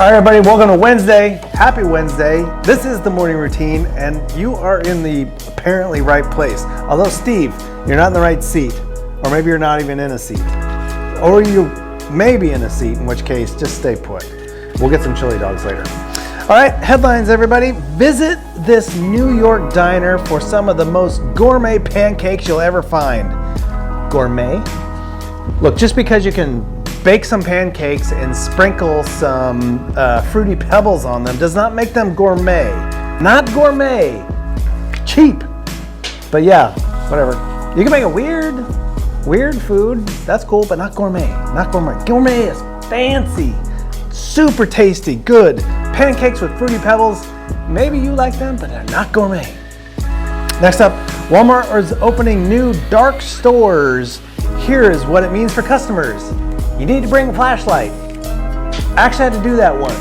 All right, everybody, welcome to Wednesday. Happy Wednesday. This is the morning routine, and you are in the apparently right place. Although, Steve, you're not in the right seat, or maybe you're not even in a seat, or you may be in a seat, in which case, just stay put. We'll get some chili dogs later. All right, headlines, everybody. Visit this New York diner for some of the most gourmet pancakes you'll ever find. Gourmet? Look, just because you can bake some pancakes and sprinkle some fruity pebbles on them does not make them gourmet. Not gourmet. Cheap. But yeah, whatever. You can make a weird food. That's cool, but not gourmet. Not gourmet. Gourmet is fancy. Super tasty. Good. Pancakes with fruity pebbles. Maybe you like them, but they're not gourmet. Next up, Walmart is opening new dark stores. Here is what it means for customers. You need to bring a flashlight. I actually had to do that once.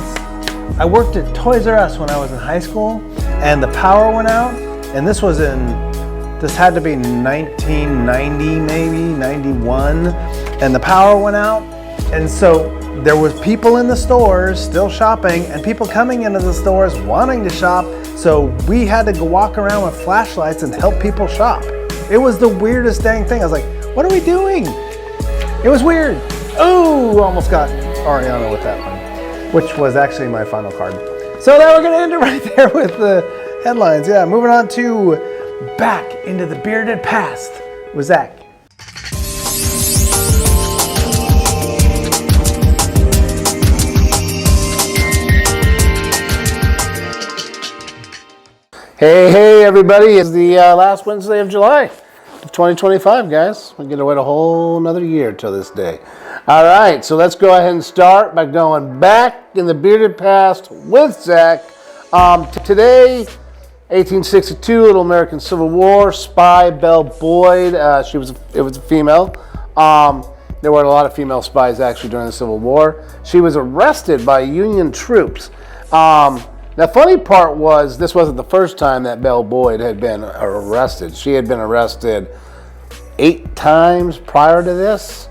I worked at Toys R Us when I was in high school, and the power went out, and this had to be 1990, maybe 91, and the power went out, and so there was people in the stores still shopping, and people coming into the stores wanting to shop, so we had to go walk around with flashlights and help people shop. It was the weirdest dang thing. I was like, what are we doing? It was weird. Oh, almost got Ariana with that one, which was actually my final card. So now we're going to end it right there with the headlines. Yeah, moving on to Back into the Bearded Past with Zach. Hey, everybody. It's the last Wednesday of July. 2025, guys. We're going to wait a whole another year till this day. All right, so let's go ahead and start by going back in the bearded past with Zach. Today, 1862, Little American Civil War, spy Belle Boyd. It was a female. There were a lot of female spies actually during the Civil War. She was arrested by Union troops. The funny part was this wasn't the first time that Belle Boyd had been arrested. She had been arrested 8 times prior to this.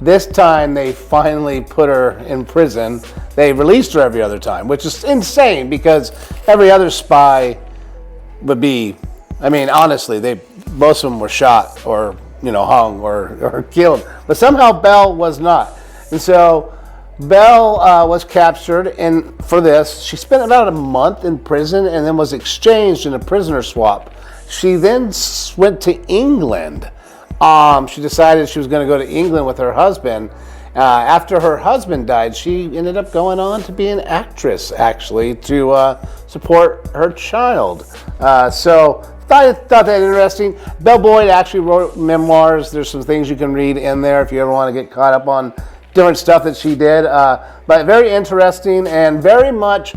This time they finally put her in prison. They released her every other time, which is insane because every other spy would be, honestly, most of them were shot or, hung or killed. But somehow Belle was not. And so Belle was captured, and for this, she spent about a month in prison and then was exchanged in a prisoner swap. She then went to England. She decided she was going to go to England with her husband. After her husband died, she ended up going on to be an actress, actually, to support her child. So I thought that interesting. Belle Boyd actually wrote memoirs. There's some things you can read in there if you ever want to get caught up on different stuff that she did. But very interesting and very much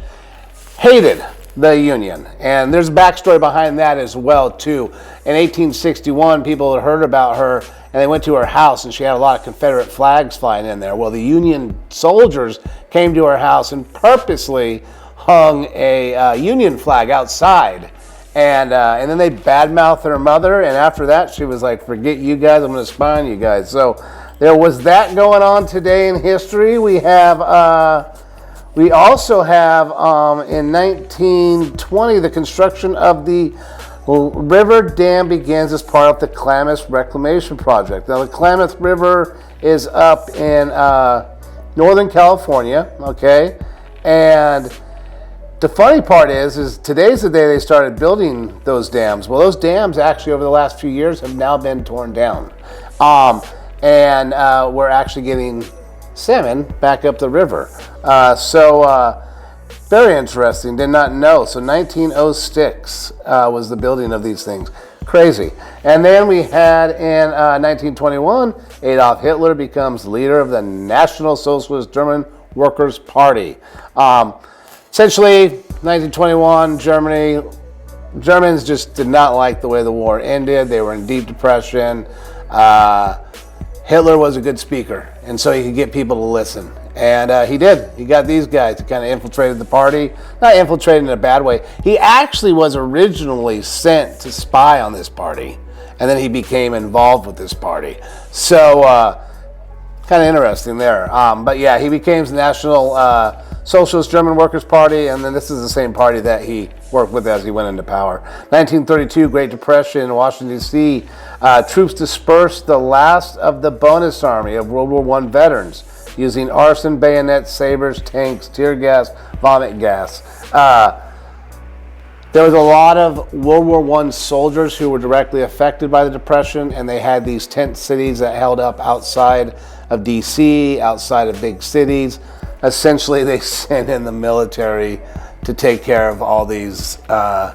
hated the Union. And there's a backstory behind that as well, too. In 1861, people had heard about her, and they went to her house, and she had a lot of Confederate flags flying in there. Well, the Union soldiers came to her house and purposely hung a Union flag outside. And then they badmouthed her mother, and after that, she was like, forget you guys, I'm going to spy on you guys. So there was that going on today in history. We also have in 1920 the construction of the River Dam begins as part of the Klamath Reclamation Project. Now the Klamath River is up in Northern California, okay? And the funny part is today's the day they started building those dams. Well, those dams actually over the last few years have now been torn down. And we're actually getting salmon back up the river. Very interesting. Did not know. So 1906 was the building of these things. Crazy. And then we had in 1921, Adolf Hitler becomes leader of the National Socialist German Workers' Party. Essentially, 1921, Germans just did not like the way the war ended. They were in deep depression. Hitler was a good speaker, and so he could get people to listen. And he did. He got these guys to kind of infiltrated the party. Not infiltrated in a bad way. He actually was originally sent to spy on this party, and then he became involved with this party. So kind of interesting there. But yeah, he became the National Socialist German Workers' Party, and then this is the same party that he worked with as he went into power. 1932, Great Depression in Washington, D.C. Troops dispersed the last of the bonus army of World War I veterans using arson, bayonets, sabers, tanks, tear gas, vomit gas. There was a lot of World War I soldiers who were directly affected by the Depression, and they had these tent cities that held up outside of D.C., outside of big cities. Essentially, they sent in the military to take care of all these. They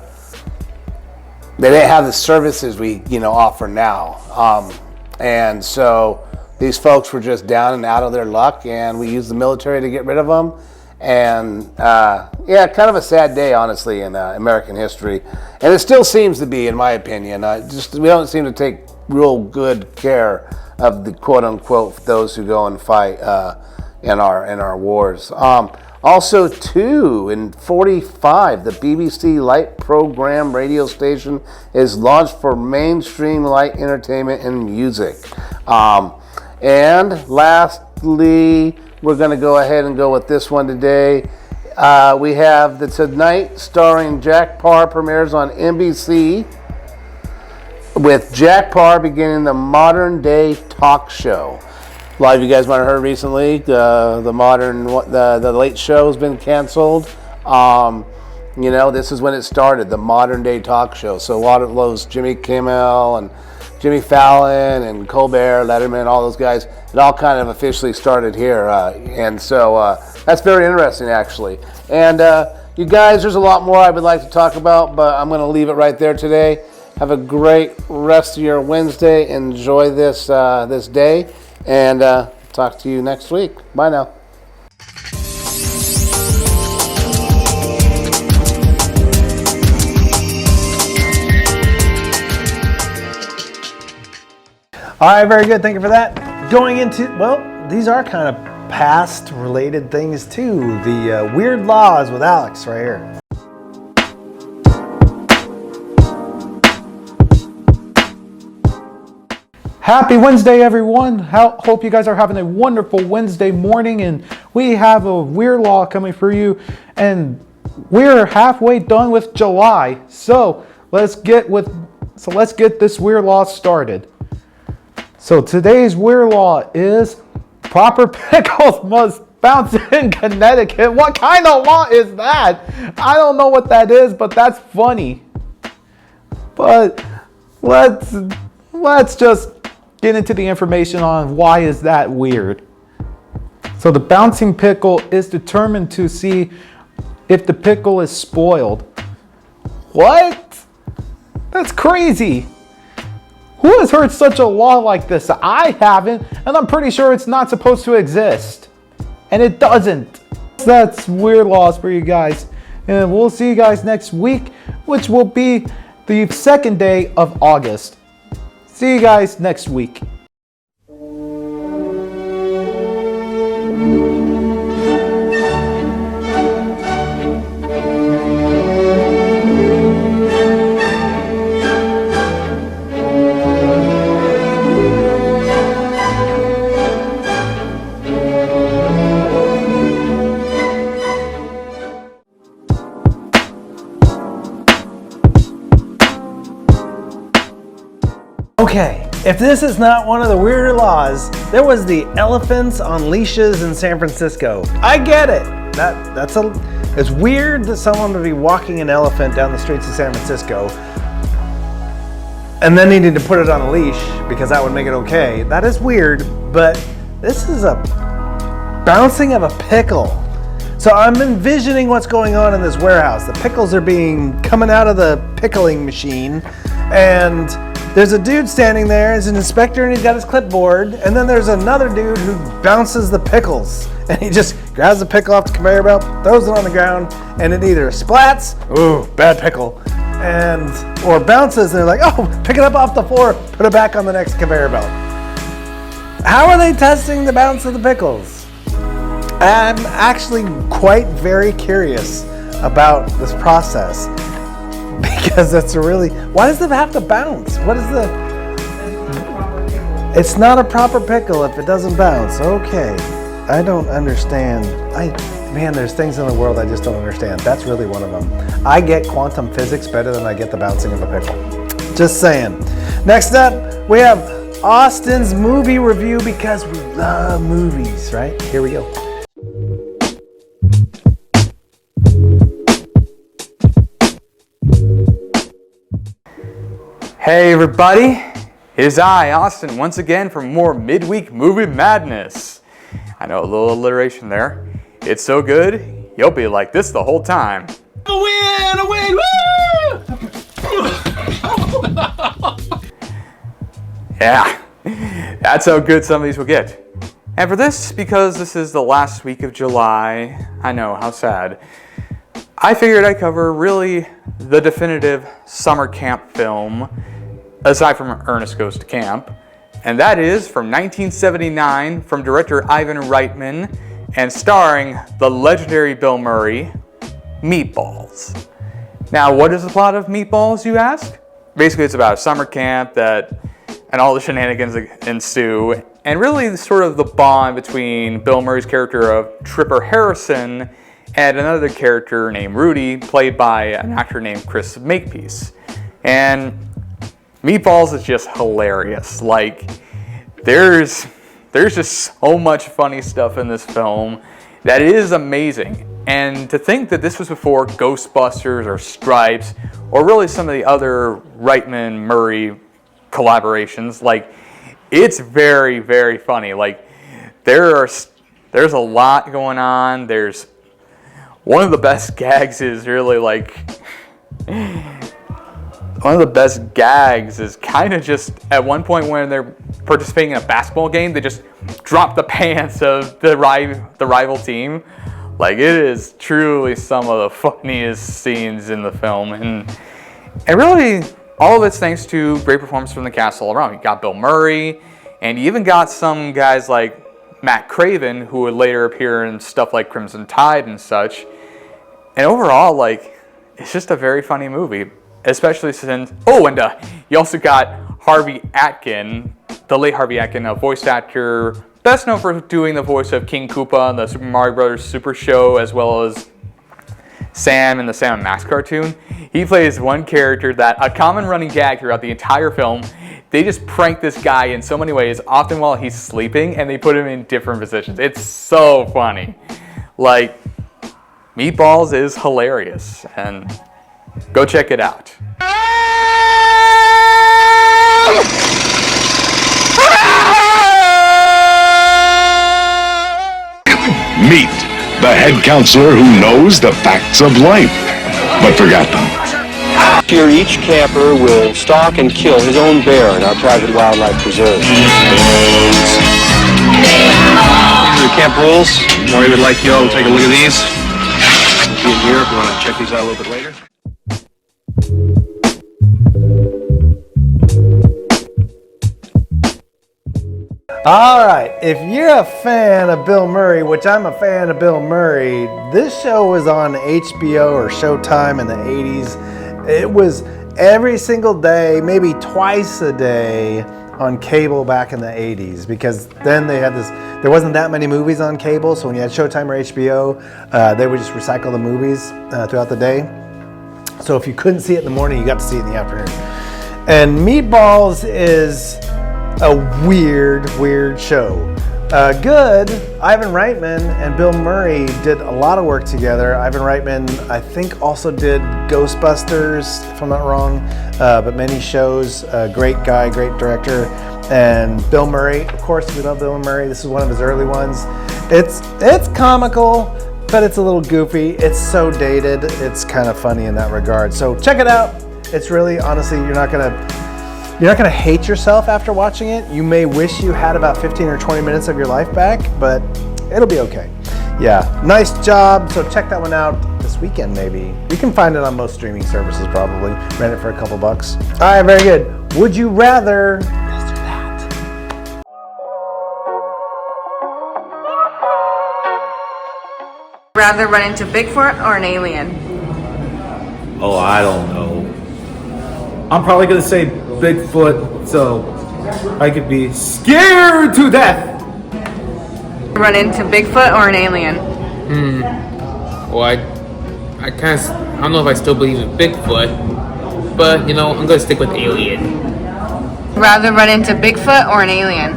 didn't have the services we, offer now, and so these folks were just down and out of their luck, and we used the military to get rid of them. And kind of a sad day, honestly, in American history, and it still seems to be, in my opinion. We don't seem to take real good care of the quote unquote those who go and fight in our wars. Also, too, in 1945, the BBC Light Program radio station is launched for mainstream light entertainment and music. And lastly, we're going to go ahead and go with this one today. We have The Tonight starring Jack Parr premieres on NBC, with Jack Parr beginning the modern day talk show. A lot of you guys might have heard recently the Late Show has been canceled. This is when it started, the modern day talk show. So a lot of those Jimmy Kimmel and Jimmy Fallon and Colbert, Letterman, all those guys, it all kind of officially started here. And so that's very interesting, actually. And you guys, there's a lot more I would like to talk about, but I'm going to leave it right there today. Have a great rest of your Wednesday. Enjoy this day, and talk to you next week. Bye now. All right, very good. Thank you for that. Going into, these are kind of past related things too. The weird laws with Alex right here. Happy Wednesday, everyone. Hope you guys are having a wonderful Wednesday morning, and we have a weird law coming for you, and we're halfway done with July. So let's get this weird law started. So today's weird law is proper pickles must bounce in Connecticut. What kind of law is that? I don't know what that is, but that's funny. But let's just get into the information on why is that weird. So the bouncing pickle is determined to see if the pickle is spoiled. What? That's crazy. Who has heard such a law like this? I haven't, and I'm pretty sure it's not supposed to exist. And it doesn't. That's weird laws for you guys. And we'll see you guys next week, which will be the second day of August. See you guys next week. Okay, if this is not one of the weirder laws, there was the elephants on leashes in San Francisco. I get it. It's weird that someone would be walking an elephant down the streets of San Francisco and then needing to put it on a leash because that would make it okay. That is weird, but this is a bouncing of a pickle. So I'm envisioning what's going on in this warehouse. The pickles are coming out of the pickling machine, and there's a dude standing there as an inspector, and he's got his clipboard, and then there's another dude who bounces the pickles, and he just grabs the pickle off the conveyor belt, throws it on the ground, and it either splats, ooh, bad pickle, or bounces, and they're like, oh, pick it up off the floor, put it back on the next conveyor belt. How are they testing the bounce of the pickles? I'm actually very curious about this process. Because why does it have to bounce? It's not a proper pickle if it doesn't bounce. Okay, I don't understand. man, there's things in the world I just don't understand. That's really one of them. I get quantum physics better than I get the bouncing of a pickle. Just saying. Next up, we have Austin's movie review because we love movies, right? Here we go. Hey everybody, it is I, Austin, once again for more midweek movie madness. I know, a little alliteration there. It's so good, you'll be like this the whole time. A win, woo! Yeah, that's how good some of these will get. And for this, because this is the last week of July, I know, how sad, I figured I'd cover really the definitive summer camp film, aside from Ernest Goes to Camp, and that is from 1979 from director Ivan Reitman and starring the legendary Bill Murray, Meatballs. Now, what is the plot of Meatballs, you ask? Basically, it's about a summer camp and all the shenanigans that ensue, and really sort of the bond between Bill Murray's character of Tripper Harrison and another character named Rudy, played by an actor named Chris Makepeace. And Meatballs is just hilarious. Like, there's just so much funny stuff in this film that is amazing. And to think that this was before Ghostbusters or Stripes, or really some of the other Reitman-Murray collaborations, like, it's very, very funny. Like, there's a lot going on. There's one of the best gags is really like, one of the best gags is kind of just at one point when they're participating in a basketball game, they just drop the pants of the rival team. Like, it is truly some of the funniest scenes in the film, and really all of it's thanks to great performance from the cast all around. You got Bill Murray, and you even got some guys like Matt Craven, who would later appear in stuff like Crimson Tide and such. And overall, like, it's just a very funny movie. Especially since, you also got Harvey Atkin, the late Harvey Atkin, a voice actor, best known for doing the voice of King Koopa on the Super Mario Bros. Super Show, as well as Sam in the Sam and Max cartoon. He plays one character that, a common running gag throughout the entire film, they just prank this guy in so many ways, often while he's sleeping, and they put him in different positions. It's so funny. Like, Meatballs is hilarious, and go check it out. Meet the head counselor who knows the facts of life, but forgot them. Here, each camper will stalk and kill his own bear in our private wildlife preserve. These are the camp rules. Maury would like you all to take a look at these. Be in here if you want to check these out a little bit later. All right, if you're a fan of Bill Murray, which I'm a fan of Bill Murray, this show was on HBO or Showtime in the 80s. It was every single day, maybe twice a day on cable back in the 80s, because then they had this, there wasn't that many movies on cable, so when you had Showtime or HBO, they would just recycle the movies throughout the day. So if you couldn't see it in the morning, you got to see it in the afternoon. And Meatballs is a weird show. Good. Ivan Reitman and Bill Murray did a lot of work together. Ivan Reitman, I think, also did Ghostbusters, if I'm not wrong, but many shows. Great guy, great director. And Bill Murray, of course, we love Bill Murray. This is one of his early ones. It's comical, but it's a little goofy. It's so dated. It's kind of funny in that regard. So check it out. It's really, honestly, you're not gonna hate yourself after watching it. You may wish you had about 15 or 20 minutes of your life back, but it'll be okay. Yeah, nice job. So check that one out this weekend, maybe. You can find it on most streaming services, probably. Rent it for a couple bucks. All right, very good. Would you rather this or that? Rather run into Bigfoot or an alien? Oh, I don't know. I'm probably gonna say Bigfoot, so I could be scared to death. Run into Bigfoot or an alien? Well, I kind of, I don't know if I still believe in Bigfoot, but you know, I'm gonna stick with alien. Rather run into Bigfoot or an alien?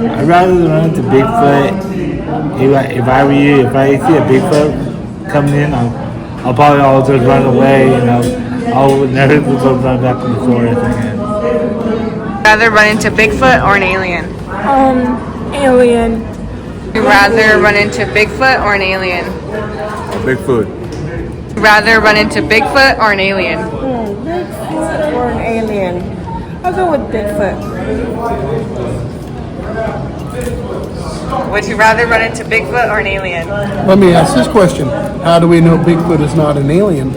I'd rather run into Bigfoot. If I were you, if I see a Bigfoot coming in, I'll probably all just run away, and I'll never run back on the forest again. Rather run into Bigfoot or an alien? Alien. Rather run into Bigfoot or an alien? Bigfoot. Rather run into Bigfoot or an alien? Bigfoot or an alien? I'll go with Bigfoot. Would you rather run into Bigfoot or an alien? Let me ask this question. How do we know Bigfoot is not an alien?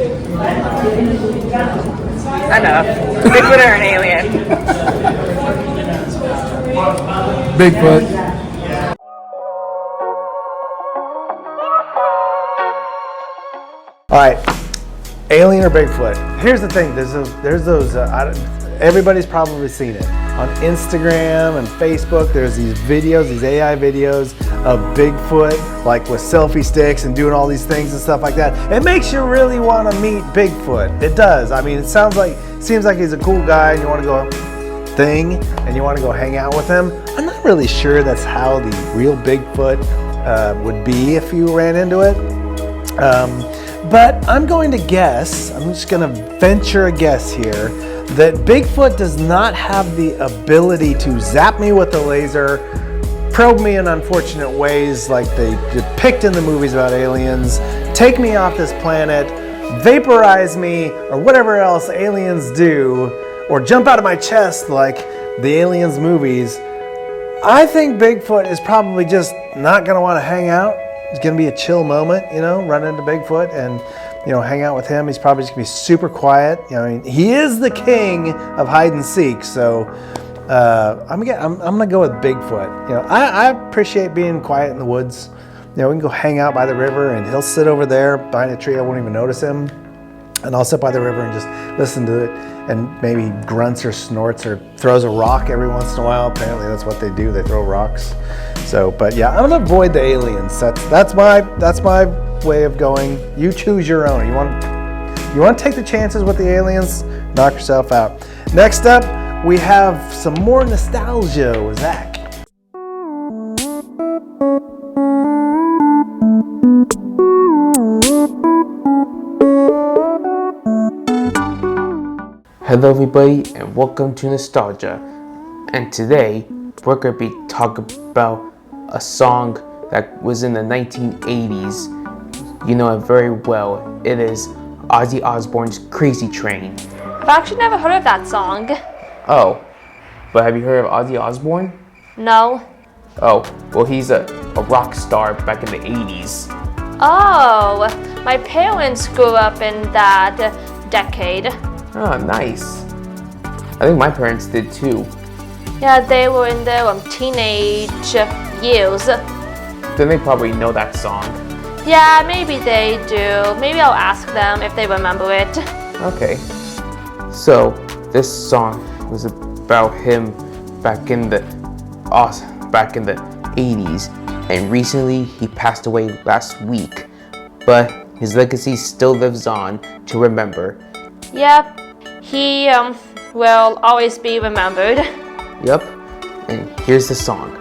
Enough. Bigfoot or an alien? Bigfoot. All right, alien or Bigfoot? Here's the thing. There's those. Everybody's probably seen it on Instagram and Facebook. There's these videos, these AI videos of Bigfoot, like with selfie sticks and doing all these things and stuff like that. It makes you really want to meet Bigfoot. It does. I mean, seems like he's a cool guy, and you want to go and you want to go hang out with him. I'm not really sure that's how the real Bigfoot would be if you ran into it. But I'm going to guess, I'm just going to venture a guess here, that Bigfoot does not have the ability to zap me with a laser, probe me in unfortunate ways like they depict in the movies about aliens, take me off this planet, vaporize me, or whatever else aliens do, or jump out of my chest like the Aliens movies. I think Bigfoot is probably just not going to want to hang out. It's going to be a chill moment, run into Bigfoot and, hang out with him. He's probably just going to be super quiet. He is the king of hide and seek. So I'm going to go with Bigfoot. I appreciate being quiet in the woods. We can go hang out by the river and he'll sit over there behind a tree. I won't even notice him. And I'll sit by the river and just listen to it, and maybe grunts or snorts or throws a rock every once in a while. Apparently that's what they do. They throw rocks. So, but yeah, I'm gonna avoid the aliens. That's my way of going. You choose your own. You want to take the chances with the aliens? Knock yourself out. Next up, we have some more nostalgia with Zach. Hello everybody and welcome to Nostalgia. And today we're going to be talking about a song that was in the 1980s. You know it very well. It is Ozzy Osbourne's Crazy Train. I've actually never heard of that song. Oh, but have you heard of Ozzy Osbourne? No. Oh, well he's a rock star back in the 80s. Oh, my parents grew up in that decade. Oh, nice. I think my parents did too. Yeah, they were in their teenage years. Then they probably know that song. Yeah, maybe they do. Maybe I'll ask them if they remember it. Okay. So, this song was about him back in the 80s, and recently he passed away last week. But his legacy still lives on to remember. Yep, he will always be remembered. Yep, and here's the song.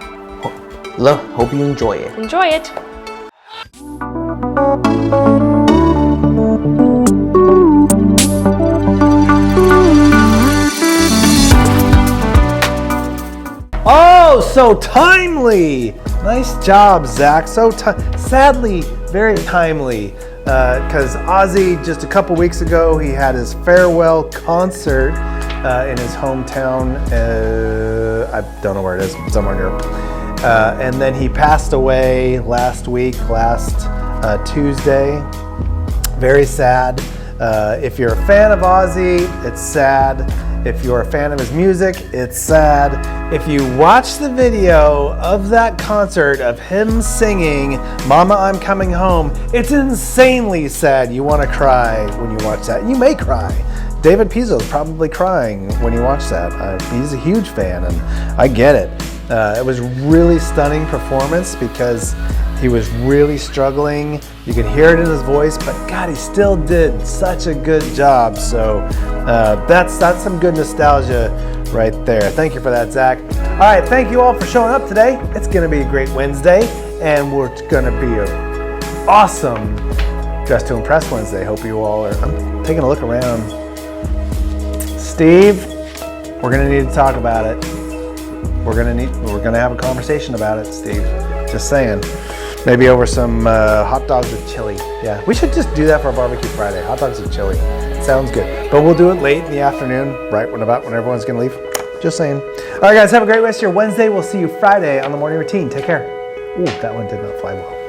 Hope you enjoy it. Enjoy it. Oh, so timely! Nice job, Zach. Sadly, very timely. Because Ozzy, just a couple weeks ago, he had his farewell concert in his hometown. I don't know where it is, somewhere near. And then he passed away last Tuesday. Very sad. If you're a fan of Ozzy, it's sad. If you're a fan of his music, it's sad. If you watch the video of that concert of him singing Mama, I'm Coming Home, it's insanely sad. You want to cry when you watch that. You may cry. David Pizzo is probably crying when you watch that. He's a huge fan, and I get it. It was really stunning performance because he was really struggling. You could hear it in his voice, but God, he still did such a good job. So that's some good nostalgia right there. Thank you for that, Zach. All right, thank you all for showing up today. It's gonna be a great Wednesday, and we're gonna be an awesome Dress to Impress Wednesday. Hope you all are. I'm taking a look around. Steve, we're gonna need to talk about it. We're gonna have a conversation about it, Steve. Just saying. Maybe over some hot dogs with chili. Yeah, we should just do that for a barbecue Friday. Hot dogs with chili. Sounds good. But we'll do it late in the afternoon, right when everyone's gonna leave. Just saying. All right, guys, have a great rest of your Wednesday. We'll see you Friday on the morning routine. Take care. Ooh, that one did not fly well.